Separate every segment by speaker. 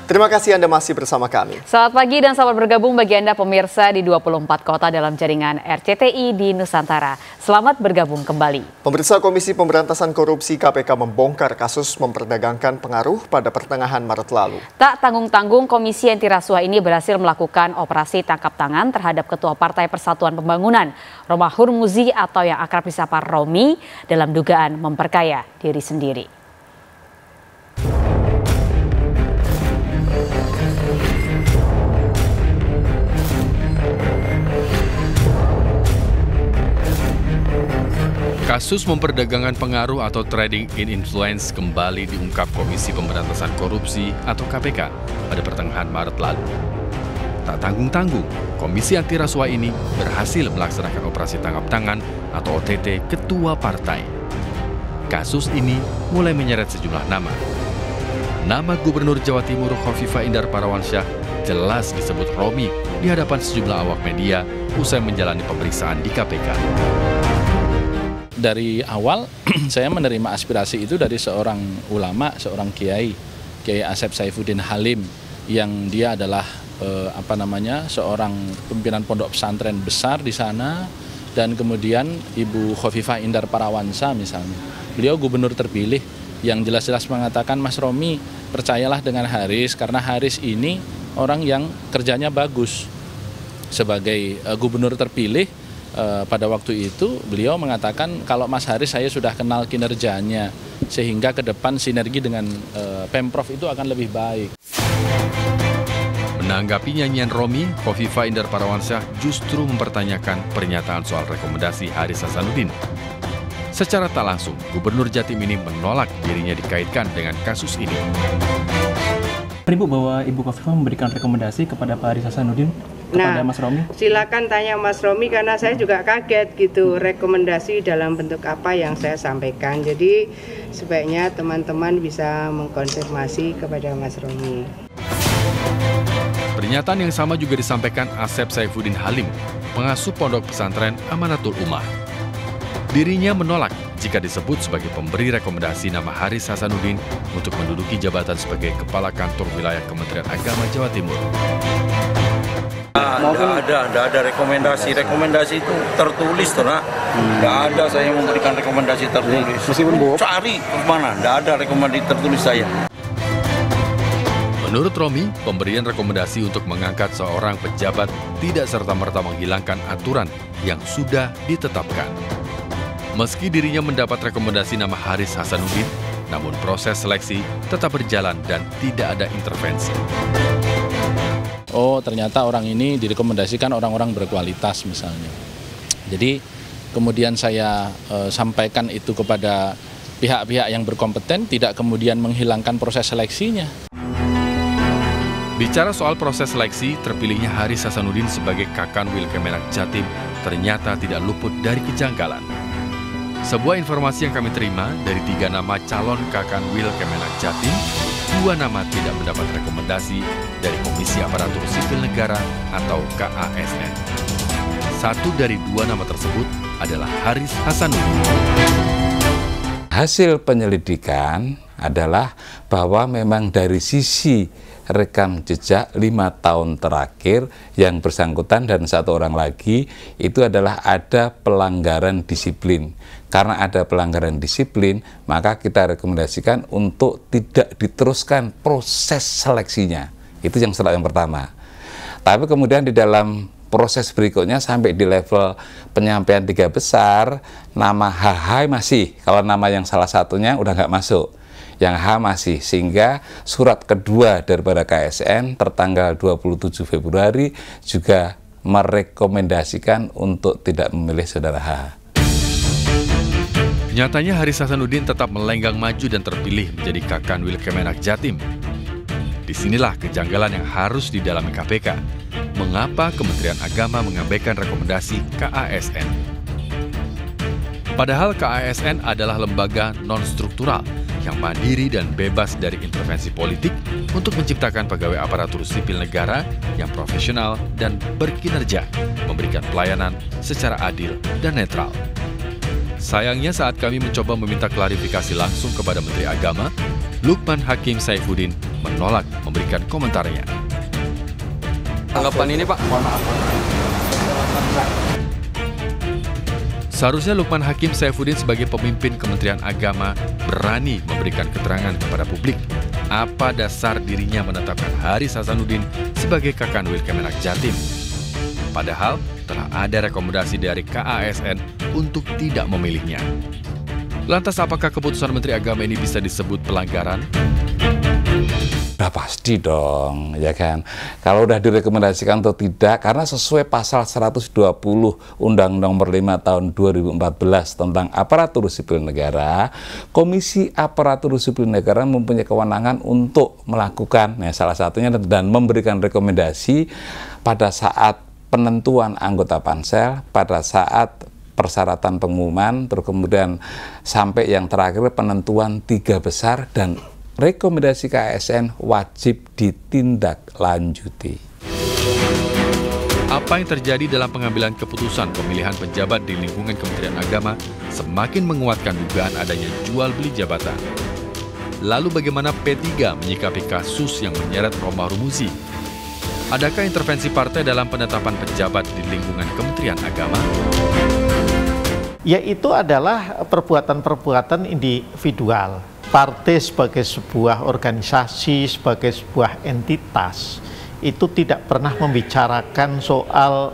Speaker 1: Terima kasih Anda masih bersama kami.
Speaker 2: Selamat pagi dan selamat bergabung bagi Anda pemirsa di 24 kota dalam jaringan RCTI di Nusantara. Selamat bergabung kembali.
Speaker 1: Pemirsa, Komisi Pemberantasan Korupsi KPK membongkar kasus memperdagangkan pengaruh pada pertengahan Maret lalu.
Speaker 2: Tak tanggung-tanggung, Komisi Anti Rasuah ini berhasil melakukan operasi tangkap tangan terhadap Ketua Partai Persatuan Pembangunan, Romahur Muzi atau yang akrab disapa Romi, dalam dugaan memperkaya diri sendiri.
Speaker 3: Kasus memperdagangkan pengaruh atau trading in influence kembali diungkap Komisi Pemberantasan Korupsi atau KPK pada pertengahan Maret lalu. Tak tanggung-tanggung, Komisi Anti Rasuah ini berhasil melaksanakan operasi tangkap tangan atau OTT ketua partai. Kasus ini mulai menyeret sejumlah nama. Nama Gubernur Jawa Timur Khofifah Indar Parawansyah jelas disebut Romi di hadapan sejumlah awak media usai menjalani pemeriksaan di KPK.
Speaker 4: Dari awal saya menerima aspirasi itu dari seorang ulama, seorang Kiai Asep Saifuddin Halim, yang dia adalah seorang pimpinan pondok pesantren besar di sana, dan kemudian Ibu Khofifah Indar Parawansa misalnya. Beliau gubernur terpilih yang jelas-jelas mengatakan, Mas Romi, percayalah dengan Haris karena Haris ini orang yang kerjanya bagus. Sebagai gubernur terpilih, pada waktu itu beliau mengatakan kalau Mas Haris saya sudah kenal kinerjanya sehingga ke depan sinergi dengan Pemprov itu akan lebih baik.
Speaker 3: Menanggapi nyanyian Romi, Khofifah Indar Parawansyah justru mempertanyakan pernyataan soal rekomendasi Haris Hasanuddin. Secara tak langsung, Gubernur Jatim ini menolak dirinya dikaitkan dengan kasus ini.
Speaker 5: Ibu, bahwa Ibu Khofifah memberikan rekomendasi kepada Pak Haris Hasanuddin kepada Mas Romi?
Speaker 6: Silakan tanya Mas Romi karena saya juga kaget gitu, rekomendasi dalam bentuk apa yang saya sampaikan. Jadi sebaiknya teman-teman bisa mengkonfirmasi kepada Mas Romi.
Speaker 3: Pernyataan yang sama juga disampaikan Asep Saifuddin Halim, pengasuh pondok pesantren Amanatul Ummah. Dirinya menolak jika disebut sebagai pemberi rekomendasi nama Haris Hasanuddin untuk menduduki jabatan sebagai Kepala Kantor Wilayah Kementerian Agama Jawa Timur.
Speaker 7: Tidak ada rekomendasi itu tertulis tuh, nak. Tidak ada saya memberikan rekomendasi tertulis. Cari kemana, tidak ada rekomendasi tertulis saya.
Speaker 3: Menurut Romi, pemberian rekomendasi untuk mengangkat seorang pejabat tidak serta-merta menghilangkan aturan yang sudah ditetapkan. Meski dirinya mendapat rekomendasi nama Haris Hasanuddin, namun proses seleksi tetap berjalan dan tidak ada intervensi.
Speaker 4: Oh, ternyata orang ini direkomendasikan orang-orang berkualitas misalnya. Jadi kemudian saya sampaikan itu kepada pihak-pihak yang berkompeten, tidak kemudian menghilangkan proses seleksinya.
Speaker 3: Bicara soal proses seleksi, terpilihnya Haris Hasanuddin sebagai Kakanwil Kemenak Jatim ternyata tidak luput dari kejanggalan. Sebuah informasi yang kami terima dari 3 nama calon Kakanwil Kemenak Jatim, 2 nama tidak mendapat rekomendasi dari Komisi Aparatur Sipil Negara atau KASN. 1 dari 2 nama tersebut adalah Haris Hasanuddin.
Speaker 8: Hasil penyelidikan adalah bahwa memang dari sisi rekam jejak 5 tahun terakhir yang bersangkutan dan 1 orang lagi itu adalah ada pelanggaran disiplin. Karena ada pelanggaran disiplin, maka kita rekomendasikan untuk tidak diteruskan proses seleksinya. Itu yang pertama. Tapi kemudian di dalam proses berikutnya sampai di level penyampaian 3 besar, nama HH masih, kalau nama yang salah satunya udah nggak masuk. Yang H masih, sehingga surat kedua daripada KSN tertanggal 27 Februari juga merekomendasikan untuk tidak memilih saudara H.
Speaker 3: Nyatanya Haris Hasanuddin tetap melenggang maju dan terpilih menjadi Kakanwil Kemenak Jatim. Disinilah kejanggalan yang harus didalami KPK. Mengapa Kementerian Agama mengabaikan rekomendasi KASN? Padahal KASN adalah lembaga non-struktural yang mandiri dan bebas dari intervensi politik untuk menciptakan pegawai aparatur sipil negara yang profesional dan berkinerja, memberikan pelayanan secara adil dan netral. Sayangnya saat kami mencoba meminta klarifikasi langsung kepada Menteri Agama, Lukman Hakim Saifuddin menolak memberikan komentarnya.
Speaker 9: Tanggapan ini, Pak?
Speaker 3: Seharusnya Lukman Hakim Saifuddin sebagai pemimpin Kementerian Agama berani memberikan keterangan kepada publik apa dasar dirinya menetapkan Haris Hasanuddin sebagai Kakanwil Kemenak Jatim. Padahal telah ada rekomendasi dari KASN untuk tidak memilihnya. Lantas apakah keputusan Menteri Agama ini bisa disebut pelanggaran?
Speaker 8: Udah pasti dong, ya kan. Kalau udah direkomendasikan atau tidak, karena sesuai pasal 120 Undang-Undang Nomor 5 Tahun 2014 tentang Aparatur Sipil Negara, Komisi Aparatur Sipil Negara mempunyai kewenangan untuk melakukan, salah satunya dan memberikan rekomendasi pada saat penentuan anggota pansel, pada saat persyaratan pengumuman, terus kemudian sampai yang terakhir penentuan 3 besar, dan rekomendasi KASN wajib ditindaklanjuti.
Speaker 3: Apa yang terjadi dalam pengambilan keputusan pemilihan pejabat di lingkungan Kementerian Agama semakin menguatkan dugaan adanya jual beli jabatan. Lalu bagaimana P3 menyikapi kasus yang menyeret Romahur Muzi? Adakah intervensi partai dalam penetapan pejabat di lingkungan Kementerian Agama?
Speaker 10: Yaitu adalah perbuatan-perbuatan individual. Partai sebagai sebuah organisasi, sebagai sebuah entitas, itu tidak pernah membicarakan soal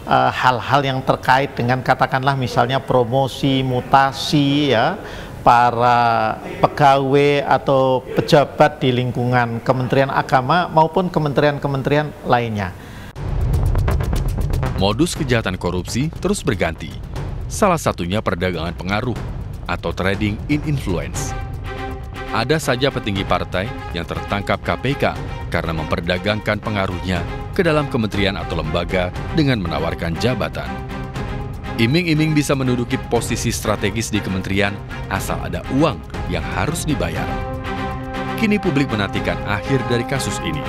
Speaker 10: hal-hal yang terkait dengan katakanlah misalnya promosi, mutasi ya, para pegawai atau pejabat di lingkungan Kementerian Agama maupun kementerian-kementerian lainnya.
Speaker 3: Modus kejahatan korupsi terus berganti. Salah satunya perdagangan pengaruh atau trading in influence. Ada saja petinggi partai yang tertangkap KPK karena memperdagangkan pengaruhnya ke dalam kementerian atau lembaga dengan menawarkan jabatan. Iming-iming bisa menduduki posisi strategis di kementerian asal ada uang yang harus dibayar. Kini publik menantikan akhir dari kasus ini.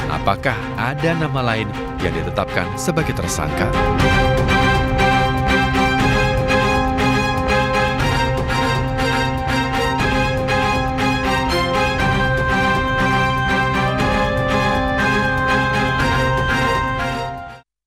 Speaker 3: Apakah ada nama lain yang ditetapkan sebagai tersangka?